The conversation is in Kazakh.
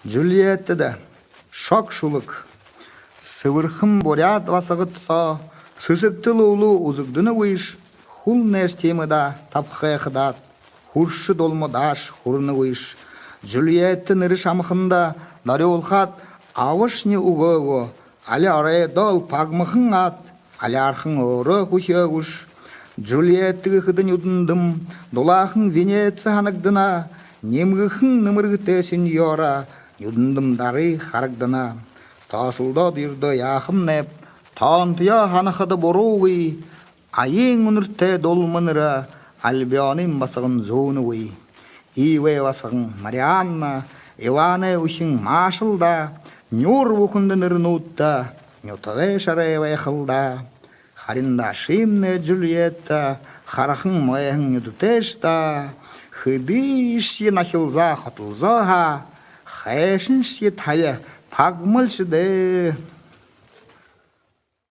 Джульетта шок шулык. Сывырхым борят васығытса, сысыктылы улу узыгдыны выш, хул нәштемыда тапхайқыдат, хуршы долмыдаш хурны выш. Джульетта ныры шамықында даре олхат авышны угығы, алі арай дол пагмықын ат, алі архын оры құхегуш. Джульеттігі қыдын юдындым, долахын Венеция ханықдына, немгіхін нымырғыты сеньора, юдындым дары харагдана. Тасылда дирді яхым неп, тантыя ханықыды боруғы, айын үніртті долмыныра, альбионын басығын зонығы. Иве басығын Марианна, Иваны үшін машылда, нюр вухынды нырнутта, нютығы шарайвай қылда. Харинда шимне Джульетта, харахын майхын юдутешта, хыдышье нахилза хотылзаха, хайшыншье тая пагмылшыды.